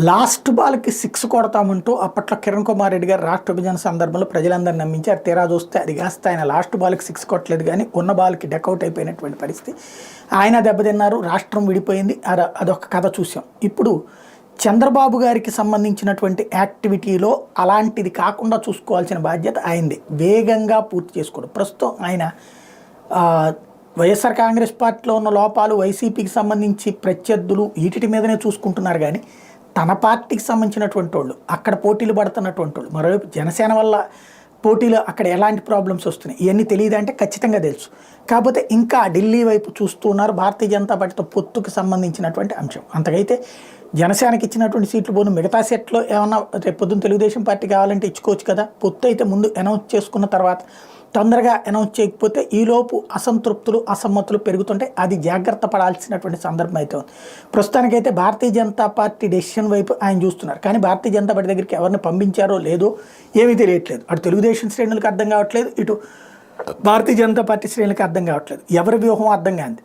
Last బాల్కి 6 కొడతామంటూ అప్పట్లో కిరణ్ కుమార్ రెడ్డి గారు రాష్ట్ర విభజన సందర్భంలో ప్రజలందరినీ నమ్మించారు. తీరా చూస్తే అది కాస్త ఆయన లాస్ట్ బాల్కి 6 కొట్టలేదు, కానీ ఉన్న బాల్కి డకౌట్ అయిపోయినటువంటి పరిస్థితి. ఆయన దెబ్బతిన్నారు, రాష్ట్రం విడిపోయింది. అదొక కథ చూసాం. ఇప్పుడు చంద్రబాబు గారికి సంబంధించినటువంటి యాక్టివిటీలో అలాంటిది కాకుండా చూసుకోవాల్సిన బాధ్యత ఆయనది. వేగంగా పూర్తి చేసుకోవడం. ప్రస్తుతం ఆయన వైఎస్ఆర్ కాంగ్రెస్ పార్టీలో ఉన్న లోపాలు, వైసీపీకి సంబంధించి ప్రత్యర్థులు వీటి మీదనే చూసుకుంటున్నారు. కానీ తన పార్టీకి సంబంధించినటువంటి వాళ్ళు, అక్కడ పోటీలు పడుతున్నటువంటి వాళ్ళు, మరోవైపు జనసేన వల్ల పోటీలు అక్కడ ఎలాంటి ప్రాబ్లమ్స్ వస్తున్నాయి ఇవన్నీ తెలియదంటే ఖచ్చితంగా తెలుసు. కాకపోతే ఇంకా ఢిల్లీ వైపు చూస్తూ ఉన్నారు. భారతీయ జనతా పార్టీతో పొత్తుకు సంబంధించినటువంటి అంశం. అంతకైతే జనసేనకి ఇచ్చినటువంటి సీట్లు పోను, మిగతా సెట్లో ఏమన్నా రేపు పొద్దున్న తెలుగుదేశం పార్టీ కావాలంటే ఇచ్చుకోవచ్చు కదా. పొత్తు అయితే ముందు అనౌన్స్ చేసుకున్న తర్వాత తొందరగా అనౌన్స్ చేయకపోతే ఈలోపు అసంతృప్తులు, అసమ్మతులు పెరుగుతుంటే అది జాగ్రత్త పడాల్సినటువంటి సందర్భం అయితే ఉంది. ప్రస్తుతానికైతే భారతీయ జనతా పార్టీ డెసిషన్ వైపు ఆయన చూస్తున్నారు. కానీ భారతీయ జనతా పార్టీ దగ్గరికి ఎవరిని పంపించారో లేదో ఏమీ తెలియట్లేదు. అటు తెలుగుదేశం శ్రేణులకు అర్థం కావట్లేదు, ఇటు భారతీయ జనతా పార్టీ శ్రేణులకు అర్థం కావట్లేదు. ఎవరి వ్యూహం అర్థం కాదు.